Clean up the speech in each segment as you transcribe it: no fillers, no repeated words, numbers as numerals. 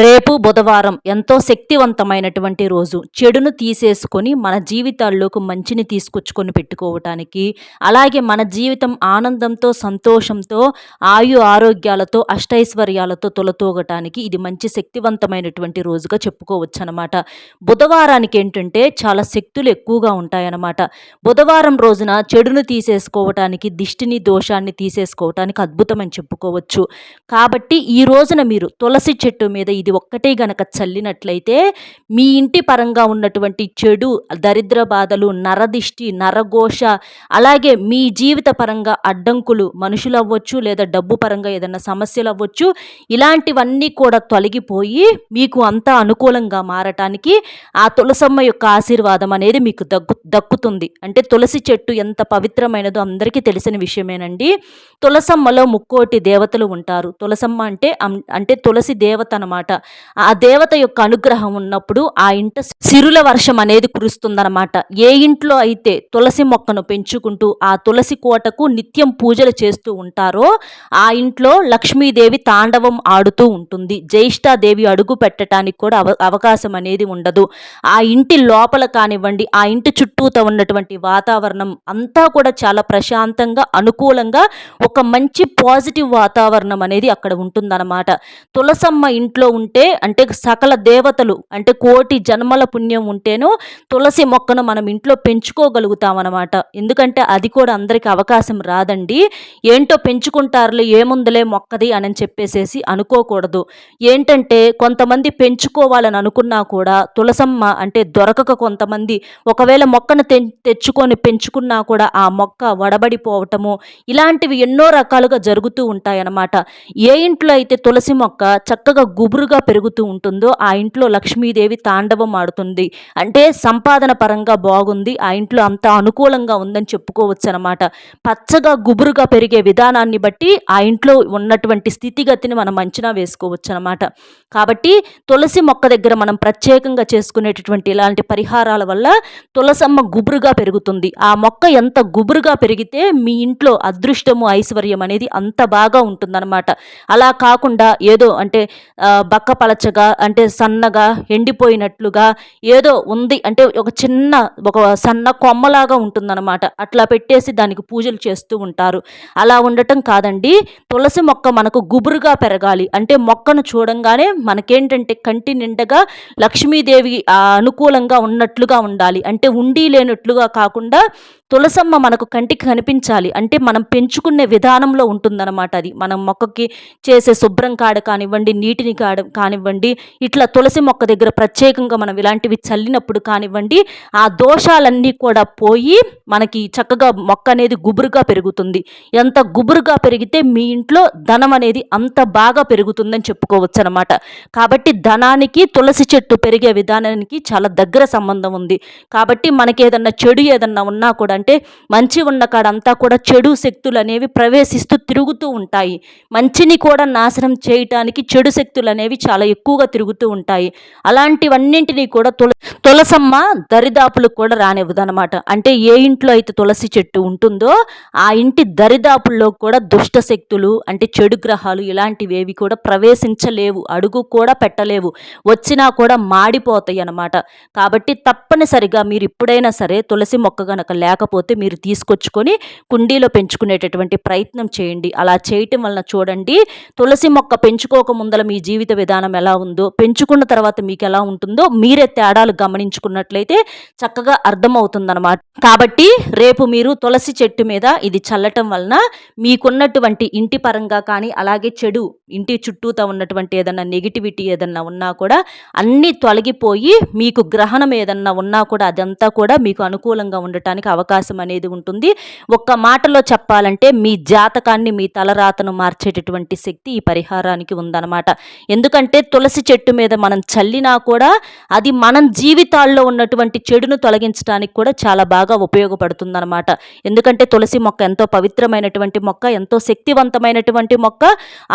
రేపు బుధవారం ఎంతో శక్తివంతమైనటువంటి రోజు. చెడును తీసేసుకొని మన జీవితాల్లోకి మంచిని తీసుకొచ్చుకొని పెట్టుకోవటానికి, అలాగే మన జీవితం ఆనందంతో, సంతోషంతో, ఆరోగ్యాలతో, అష్టైశ్వర్యాలతో తులతూగటానికి ఇది మంచి శక్తివంతమైనటువంటి రోజుగా చెప్పుకోవచ్చనమాట. బుధవారానికి ఏంటంటే చాలా శక్తులు ఎక్కువగా ఉంటాయన్నమాట. బుధవారం రోజున చెడును తీసేసుకోవటానికి, దిష్టిని, దోషాన్ని తీసేసుకోవటానికి అద్భుతమని చెప్పుకోవచ్చు. కాబట్టి ఈ రోజున మీరు తులసి చెట్టు మీద ఇది ఒక్కటే గనక చల్లినట్లయితే మీ ఇంటి పరంగా ఉన్నటువంటి చెడు, దరిద్ర బాధలు, నరదిష్టి, నరఘోష, అలాగే మీ జీవిత పరంగా అడ్డంకులు, మనుషులు అవ్వచ్చు లేదా డబ్బు పరంగా ఏదైనా సమస్యలు అవ్వచ్చు, ఇలాంటివన్నీ కూడా తొలగిపోయి మీకు అంతా అనుకూలంగా మారటానికి ఆ తులసమ్మ యొక్క ఆశీర్వాదం అనేది మీకు దక్కుతుంది. అంటే తులసి చెట్టు ఎంత పవిత్రమైనదో అందరికీ తెలిసిన విషయమేనండి. తులసమ్మలో ముక్కోటి దేవతలు ఉంటారు. తులసమ్మ అంటే తులసి దేవత అనమాట. ఆ దేవత యొక్క అనుగ్రహం ఉన్నప్పుడు ఆ ఇంట సిరుల వర్షం అనేది కురుస్తుందన్నమాట. ఏ ఇంట్లో అయితే తులసి మొక్కను పెంచుకుంటూ ఆ తులసి కోటకు నిత్యం పూజలు చేస్తూ ఉంటారో ఆ ఇంట్లో లక్ష్మీదేవి తాండవం ఆడుతూ ఉంటుంది. జ్యేష్ఠాదేవి అడుగు పెట్టడానికి కూడా అవకాశం అనేది ఉండదు. ఆ ఇంటి లోపల కానివ్వండి, ఆ ఇంటి చుట్టూతో ఉన్నటువంటి వాతావరణం అంతా కూడా చాలా ప్రశాంతంగా, అనుకూలంగా, ఒక మంచి పాజిటివ్ వాతావరణం అనేది అక్కడ ఉంటుందన్నమాట. తులసమ్మ ఇంట్లో ఉంటే అంటే సకల దేవతలు అంటే కోటి జన్మల పుణ్యం ఉంటేనో తులసి మొక్కను మనం ఇంట్లో పెంచుకోగలుగుతామన్నమాట. ఎందుకంటే అది కూడా అందరికీ అవకాశం రాదండి. ఏంటో పెంచుకుంటారులే, ఏముందులే మొక్కది అని చెప్పేసేసి అనుకోకూడదు. ఏంటంటే కొంతమంది పెంచుకోవాలని అనుకున్నా కూడా తులసమ్మ అంటే దొరకక కొంతమంది ఒకవేళ మొక్కను తెచ్చుకొని పెంచుకున్నా కూడా ఆ మొక్క వడబడిపోవటము, ఇలాంటివి ఎన్నో రకాలుగా జరుగుతూ ఉంటాయన్నమాట. ఏ ఇంట్లో అయితే తులసి మొక్క చక్కగా గుబురుగా పెరుగుతూ ఉంటుందో ఆ ఇంట్లో లక్ష్మీదేవి తాండవం ఆడుతుంది. అంటే సంపాదన పరంగా బాగుంది, ఆ ఇంట్లో అంతా అనుకూలంగా ఉందని చెప్పుకోవచ్చు అనమాట. పచ్చగా గుబురుగా పెరిగే విధానాన్ని బట్టి ఆ ఇంట్లో ఉన్నటువంటి స్థితిగతిని మనం అంచనా వేసుకోవచ్చు అనమాట. కాబట్టి తులసి మొక్క దగ్గర మనం ప్రత్యేకంగా చేసుకునేటటువంటి ఇలాంటి పరిహారాల వల్ల తులసమ్మ గుబురుగా పెరుగుతుంది. ఆ మొక్క ఎంత గుబురుగా పెరిగితే మీ ఇంట్లో అదృష్టము, ఐశ్వర్యం అనేది అంత బాగా ఉంటుందన్నమాట. అలా కాకుండా ఏదో అంటే బక్కపలచగా అంటే సన్నగా ఎండిపోయినట్లుగా ఏదో ఉంది అంటే ఒక సన్న కొమ్మలాగా ఉంటుందన్నమాట. అట్లా పెట్టేసి దానికి పూజలు చేస్తూ ఉంటారు. అలా ఉండటం కాదండి. తులసి మొక్క మనకు గుబురుగా పెరగాలి అంటే మొక్కను చూడంగానే మనకేంటంటే కంటి నిండగా లక్ష్మీదేవి అనుకూలంగా ఉన్నట్లుగా ఉండాలి. అంటే ఉండి లేనట్లుగా కాకుండా తులసమ్మ మనకు కంటికి కనిపించాలి. అంటే మనం పెంచుకునే విధానంలో ఉంటుందన్నమాట. అది మనం మొక్కకి చేసే శుభ్రం కాడ కానివ్వండి, నీటిని కానివ్వండి, ఇట్లా తులసి మొక్క దగ్గర ప్రత్యేకంగా మనం ఇలాంటివి చల్లినప్పుడు కానివ్వండి, ఆ దోషాలన్నీ కూడా పోయి మనకి చక్కగా మొక్క అనేది గుబురుగా పెరుగుతుంది. ఎంత గుబురుగా పెరిగితే మీ ఇంట్లో ధనం అనేది అంత బాగా పెరుగుతుందని చెప్పుకోవచ్చు అనమాట. కాబట్టి ధనానికి తులసి చెట్టు పెరిగే విధానానికి చాలా దగ్గర సంబంధం ఉంది. కాబట్టి మనకి ఏదన్నా చెడు ఏదన్నా ఉన్నా కూడా అంటే మంచి ఉన్న కాడంతా కూడా చెడు శక్తులు అనేవి ప్రవేశిస్తూ తిరుగుతూ ఉంటాయి. మంచిని కూడా నాశనం చేయటానికి చెడు శక్తులు అనేవి చాలా ఎక్కువగా తిరుగుతూ ఉంటాయి. అలాంటివన్నింటినీ కూడా తులసమ్మ దరిదాపులకు కూడా రానివ్వదనమాట. అంటే ఏ ఇంట్లో అయితే తులసి చెట్టు ఉంటుందో ఆ ఇంటి దరిదాపుల్లో కూడా దుష్ట శక్తులు అంటే చెడు గ్రహాలు ఇలాంటివేవి కూడా ప్రవేశించలేవు, అడుగు కూడా పెట్టలేవు, వచ్చినా కూడా మాడిపోతాయి అన్నమాట. కాబట్టి తప్పనిసరిగా మీరు ఇప్పుడైనా సరే తులసి మొక్క గనక లేకపోతే మీరు తీసుకొచ్చుకొని కుండీలో పెంచుకునేటటువంటి ప్రయత్నం చేయండి. అలా చేయటం వలన చూడండి, తులసి మొక్క పెంచుకోక ముందల మీ జీవిత విధానం ఎలా ఉందో, పెంచుకున్న తర్వాత మీకు ఎలా ఉంటుందో మీరే తేడాలు గమనించుకున్నట్లయితే చక్కగా అర్థమవుతుందన్నమాట. కాబట్టి రేపు మీరు తులసి చెట్టు మీద ఇది చల్లటం వలన మీకున్నటువంటి ఇంటి పరంగా కానీ అలాగే చెడు ఇంటి చుట్టూతో ఉన్నటువంటి ఏదన్నా నెగిటివిటీ ఏదన్నా ఉన్నా కూడా అన్నీ తొలగిపోయి మీకు గ్రహణం ఏదన్నా ఉన్నా కూడా అదంతా కూడా మీకు అనుకూలంగా ఉండటానికి అవకాశం అనేది ఉంటుంది. ఒక్క మాటలో చెప్పాలంటే మీ జాతకాన్ని, మీ తలరాతను మార్చేటటువంటి శక్తి ఈ పరిహారానికి ఉందన్నమాట. ఎందుకంటే తులసి చెట్టు మీద మనం చల్లినా కూడా అది మనం జీవితాల్లో ఉన్నటువంటి చెడును తొలగించడానికి కూడా చాలా బాగా ఉపయోగపడుతుందన్నమాట. ఎందుకంటే తులసి మొక్క ఎంతో పవిత్రమైనటువంటి మొక్క, ఎంతో శక్తివంతమైనటువంటి మొక్క.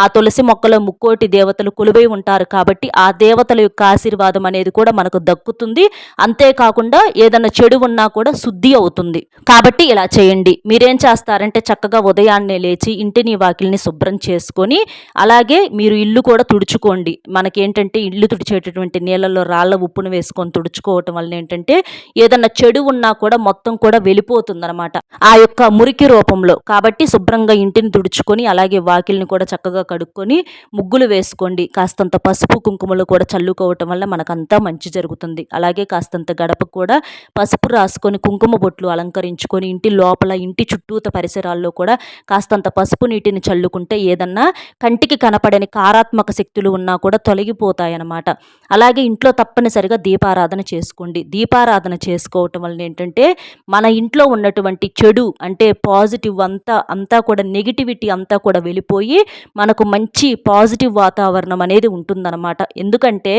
ఆ తులసి మొక్కలో ముక్కోటి దేవతలు కొలువై ఉంటారు కాబట్టి ఆ దేవతల యొక్క ఆశీర్వాదం అనేది కూడా మనకు దక్కుతుంది. అంతేకాకుండా ఏదైనా చెడు ఉన్నా కూడా శుద్ధి అవుతుంది. కాబట్టి ఇలా చేయండి. మీరేం చేస్తారంటే చక్కగా ఉదయాన్నే లేచి ఇంటిని, వాకిలిని శుభ్రం చేసుకొని, అలాగే మీరు ఇల్లు కూడా తుడుచుకోండి. మనకేంటంటే ఇల్లు తుడిచేటటువంటి నీళ్ళల్లో రాళ్ళ ఉప్పును వేసుకొని తుడుచుకోవటం వలన ఏంటంటే ఏదన్నా చెడు ఉన్నా కూడా మొత్తం కూడా వెళ్ళిపోతుందనమాట. ఆ యొక్క మురికి రూపంలో. కాబట్టి శుభ్రంగా ఇంటిని తుడుచుకొని, అలాగే వాకిలిని కూడా చక్కగా కడుక్కొని, ముగ్గులు వేసుకోండి. కాస్తంత పసుపు, కుంకుమలు కూడా చల్లుకోవటం వల్ల మనకంతా మంచి జరుగుతుంది. అలాగే కాస్తంత గడపకు కూడా పసుపు రాసుకొని, కుంకుమ బొట్లు అలంకరించుకొని, ఇంటి లోపల ఇంటి చుట్టూత పరిసరాల్లో కూడా కాస్తంత పసుపు నీటిని చల్లుకుంటే ఏదన్నా కంటికి కనపడని కారాత్మక శక్తులు ఉన్నా కూడా తొలగిపోతాయన్నమాట. అలాగే ఇంట్లో తప్పనిసరిగా దీపారాధన చేసుకోండి. దీపారాధన చేసుకోవటం వలన ఏంటంటే మన ఇంట్లో ఉన్నటువంటి చెడు అంటే పాజిటివ్ అంతా కూడా నెగిటివిటీ అంతా కూడా వెళ్ళిపోయి మనకు మంచి పాజిటివ్ వాతావరణం అనేది ఉంటుందన్నమాట. ఎందుకంటే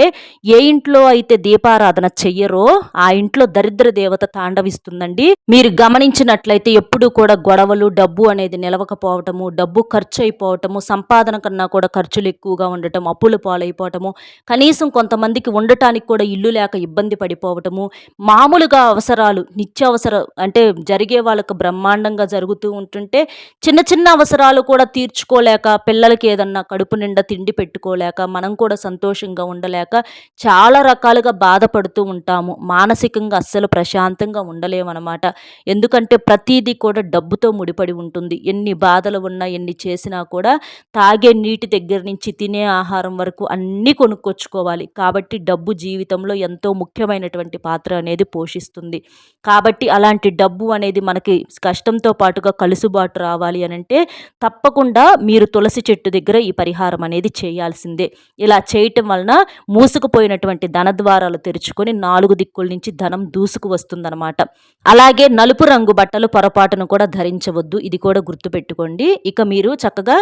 ఏ ఇంట్లో అయితే దీపారాధన చెయ్యరో ఆ ఇంట్లో దరిద్ర దేవత తాండవిస్తుందండి. మీరు గమనించినట్లయితే ఎప్పుడూ కూడా గొడవలు, డబ్బు అనేది నిలవకపోవటము, డబ్బు ఖర్చు అయిపోవటము, సంపాదన కన్నా కూడా ఖర్చులు ఎక్కువగా ఉండటం, అప్పుల పాలైపోవటము, కనీసం కొంతమందికి ఉండటానికి కూడా ఇల్లు లేక ఇబ్బంది పడిపోవటము, మామూలుగా అవసరాలు నిత్యావసర అంటే జరిగే వాళ్ళకు బ్రహ్మాండంగా జరుగుతూ ఉంటుంటే చిన్న చిన్న అవసరాలు కూడా తీర్చుకోలేక, పిల్లలకి ఏదన్నా కడుపు నిండా తిండి పెట్టుకోలేక, మనం కూడా సంతోషంగా ఉండలేక చాలా రకాలుగా బాధపడుతూ ఉంటాము. మానసికంగా అస్సలు ప్రశాంతంగా ఉండలేమనమాట. ఎందుకంటే ప్రతీదీ కూడా డబ్బుతో ముడిపడి ఉంటుంది. ఎన్ని బాధలు ఉన్నా, ఎన్ని చేసినా కూడా తాగే నీటి దగ్గర నుంచి తినే ఆహారం వరకు అన్నీ కొనుక్కొచ్చుకోవాలి. కాబట్టి డబ్బు జీవితంలో ఎంతో ముఖ్యమైనటువంటి పాత్ర అనేది పోషిస్తుంది. కాబట్టి అలాంటి డబ్బు అనేది మనకి కష్టంతో పాటుగా కలుసుబాటు రావాలి అనంటే తప్పకుండా మీరు తులసి చెట్టు దగ్గర ఈ పరిహారం అనేది చేయాల్సిందే. ఇలా చేయటం వలన మూసుకుపోయినటువంటి ధనద్వారాలు తెరుచుకొని 4 దిక్కుల నుంచి ధనం దూసుకు వస్తుందన్నమాట. అలాగే నలుపు రంగు బట్టలు పొరపాటును కూడా ధరించవద్దు. ఇది కూడా గుర్తుపెట్టుకోండి. ఇక మీరు చక్కగా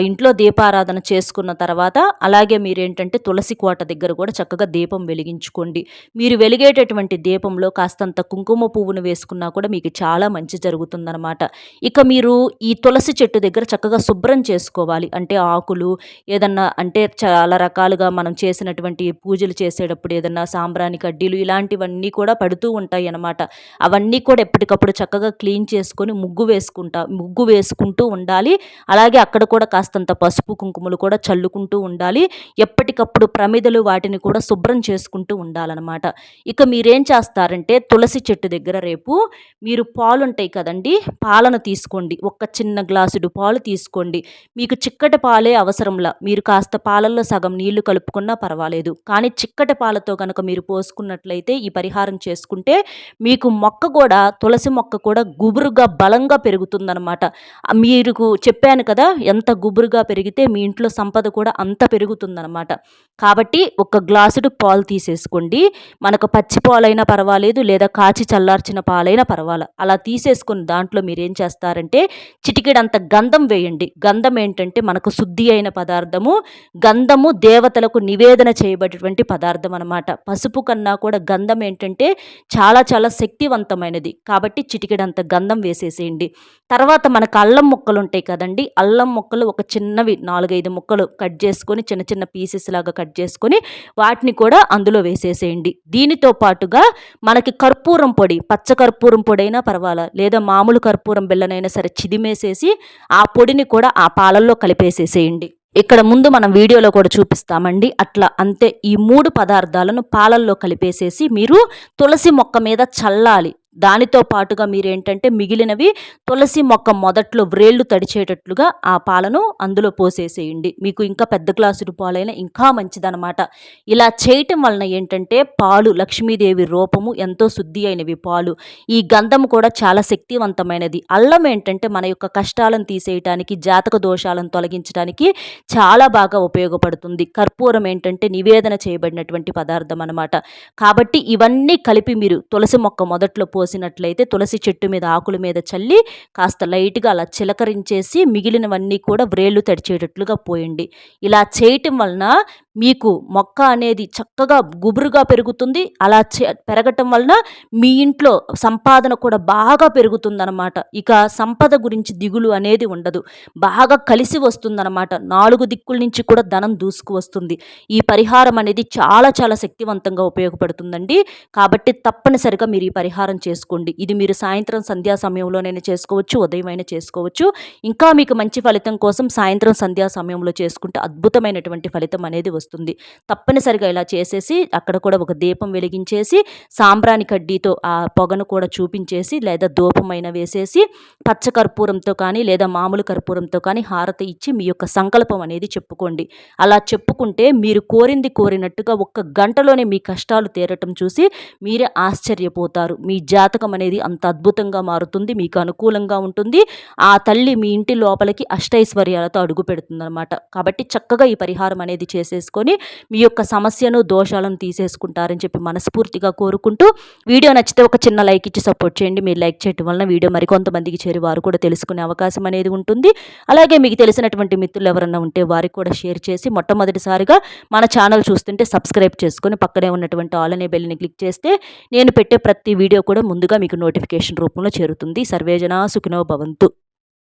ఇంట్లో దీపారాధన చేసుకున్న తర్వాత అలాగే మీరేంటంటే తులసి కోట దగ్గర కూడా చక్కగా దీపం వెలిగించుకోండి. మీరు వెలిగేటటువంటి దీపంలో కాస్తంత కుంకుమ పువ్వును వేసుకున్నా కూడా మీకు చాలా మంచి జరుగుతుందనమాట. ఇక మీరు ఈ తులసి చెట్టు దగ్గర చక్కగా శుభ్రం చేసుకోవాలి. అంటే ఆకులు ఏదన్నా అంటే చాలా రకాలుగా మనం చేసినటువంటి పూజలు చేసేటప్పుడు ఏదన్నా సాంబ్రాణి కడ్డీలు ఇలాంటివన్నీ కూడా పడుతూ ఉంటాయి అన్నమాట. అవన్నీ కూడా ఎప్పటికప్పుడు చక్కగా క్లీన్ చేసుకొని ముగ్గు వేసుకుంటూ ఉండాలి. అలాగే అక్కడ కూడా కాస్తంత పసుపు కుంకుమలు కూడా చల్లుకుంటూ ఉండాలి. ఎప్పటికప్పుడు ప్రమిదలు వాటిని కూడా శుభ్రం చేసుకుంటూ ఉండాలన్నమాట. ఇక మీరేం చేస్తారంటే తులసి చెట్టు దగ్గర రేపు మీరు పాలుంటాయి కదండి, పాలను తీసుకోండి. ఒక చిన్న గ్లాసుడు పాలు తీసుకోండి. మీకు చిక్కటి పాలే అవసరంలా, మీరు కాస్త పాలల్లో సగం నీళ్లు కలుపుకున్నా పర్వాలేదు. కానీ చిక్కటి పాలతో కనుక మీరు పోసుకున్నట్లయితే ఈ పరిహారం చేసుకుంటే మీకు మొక్క కూడా తులసి మొక్క కూడా గుబురుగా బలంగా పెరుగుతుందనమాట. మీకు చెప్పాను కదా, ఎంత గుబురుగా పెరిగితే మీ ఇంట్లో సంపద కూడా అంత పెరుగుతుందనమాట. కాబట్టి ఒక గ్లాసుడు పాలు తీసేసుకోండి. మనకు పచ్చి పాలైనా పర్వాలేదు, లేదా కాచి చల్లార్చిన పాలైనా పర్వాలేదు. అలా తీసేసుకుని దాంట్లో మీరేం చేస్తారంటే చిటికెడంత గంధం వేయండి. గంధం ఏంటంటే మనకు శుద్ధి అయిన పదార్థము. గంధము దేవతలకు నివేదన చేయబడేటువంటి పదార్థం అనమాట. పసుపు కన్నా కూడా గంధం ఏంటంటే చాలా చాలా శక్తివంతమైనది. కాబట్టి చిటికెడంత గంధం వేసేసేయండి. తర్వాత మనకు అల్లం ముక్కలు ఉంటాయి కదండి, అల్లం ముక్కలు ఒక చిన్నవి 4-5 ముక్కలు కట్ చేసుకొని చిన్న చిన్న పీసెస్ లాగా కట్ చేసుకొని వాటిని కూడా అందులో వేసేసేయండి. దీనితో పాటుగా మనకి కర్పూరం పొడి, పచ్చ కర్పూరం పొడి అయినా పర్వాలా, లేదా మామూలు కర్పూరం బిళ్ళనైనా సరే చిదిమేసేసి ఆ పొడిని కూడా ఆ పాలల్లో కలిపేసేసేయండి. ఇక్కడ ముందు మనం వీడియోలో కూడా చూపిస్తామండి. అట్లా అంతే ఈ 3 పదార్థాలను పాలల్లో కలిపేసేసి మీరు తులసి మొక్క మీద చల్లాలి. దానితో పాటుగా మీరేంటంటే మిగిలినవి తులసి మొక్క మొదట్లో వ్రేళ్లు తడిచేటట్లుగా ఆ పాలను అందులో పోసేసేయండి. మీకు ఇంకా పెద్ద గ్లాసుడు పాలైనా ఇంకా మంచిదనమాట. ఇలా చేయటం వలన ఏంటంటే పాలు లక్ష్మీదేవి రూపము, ఎంతో శుద్ధి అయినవి పాలు. ఈ గంధం కూడా చాలా శక్తివంతమైనది. అల్లం ఏంటంటే మన యొక్క కష్టాలను తీసేయటానికి, జాతక దోషాలను తొలగించడానికి చాలా బాగా ఉపయోగపడుతుంది. కర్పూరం ఏంటంటే నివేదన చేయబడినటువంటి పదార్థం అనమాట. కాబట్టి ఇవన్నీ కలిపి మీరు తులసి మొక్క మొదట్లో పోసినట్లయితే తులసి చెట్టు మీద ఆకుల మీద చల్లి కాస్త లైట్గా అలా చిలకరించేసి మిగిలినవన్నీ కూడా వ్రేళ్లు తడిచేటట్లుగా పోయండి. ఇలా చేయటం వలన మీకు మొక్క అనేది చక్కగా గుబురుగా పెరుగుతుంది. అలా పెరగటం వలన మీ ఇంట్లో సంపాదన కూడా బాగా పెరుగుతుందన్నమాట. ఇక సంపద గురించి దిగులు అనేది ఉండదు. బాగా కలిసి వస్తుందన్నమాట. 4 దిక్కుల నుంచి కూడా ధనం దూసుకు వస్తుంది. ఈ పరిహారం అనేది చాలా చాలా శక్తివంతంగా ఉపయోగపడుతుందండి. కాబట్టి తప్పనిసరిగా మీరు ఈ పరిహారం చేసుకోండి. ఇది మీరు సాయంత్రం సంధ్యా సమయంలోనైనా చేసుకోవచ్చు, ఉదయం అయినా చేసుకోవచ్చు. ఇంకా మీకు మంచి ఫలితం కోసం సాయంత్రం సంధ్యా సమయంలో చేసుకుంటే అద్భుతమైనటువంటి ఫలితం అనేది వస్తుంది. తప్పనిసరిగా ఇలా చేసేసి అక్కడ కూడా ఒక దీపం వెలిగించేసి సాంబ్రాణి కడ్డీతో ఆ పొగను కూడా చూపించేసి లేదా ధూపమైన వేసేసి పచ్చ కర్పూరంతో కానీ లేదా మామూలు కర్పూరంతో కానీ హారతి ఇచ్చి మీ యొక్క సంకల్పం అనేది చెప్పుకోండి. అలా చెప్పుకుంటే మీరు కోరింది కోరినట్టుగా ఒక్క గంటలోనే మీ కష్టాలు తీరటం చూసి మీరే ఆశ్చర్యపోతారు. మీ జాతకం అనేది అంత అద్భుతంగా మారుతుంది, మీకు అనుకూలంగా ఉంటుంది. ఆ తల్లి మీ ఇంటి లోపలికి అష్టైశ్వర్యాలతో అడుగు పెడుతుందన్నమాట. కాబట్టి చక్కగా ఈ పరిహారం అనేది చేసేసుకొని మీ యొక్క సమస్యను దోషాలను తీసేసుకుంటారని చెప్పి మనస్ఫూర్తిగా కోరుకుంటూ, వీడియో నచ్చితే ఒక చిన్న లైక్ ఇచ్చి సపోర్ట్ చేయండి. మీరు లైక్ చేయడం వలన వీడియో మరికొంతమందికి చేరి వారు కూడా తెలుసుకునే అవకాశం అనేది ఉంటుంది. అలాగే మీకు తెలిసినటువంటి మిత్రులు ఎవరన్నా ఉంటే వారికి కూడా షేర్ చేసి మొట్టమొదటిసారిగా మన ఛానల్ చూస్తుంటే సబ్స్క్రైబ్ చేసుకొని పక్కనే ఉన్నటువంటి ఆల్ అనే బెల్ని క్లిక్ చేస్తే నేను పెట్టే ప్రతి వీడియో కూడా ముందుగా మీకు నోటిఫికేషన్ రూపంలో చేరుతుంది. సర్వేజన సుఖినో భవంతు.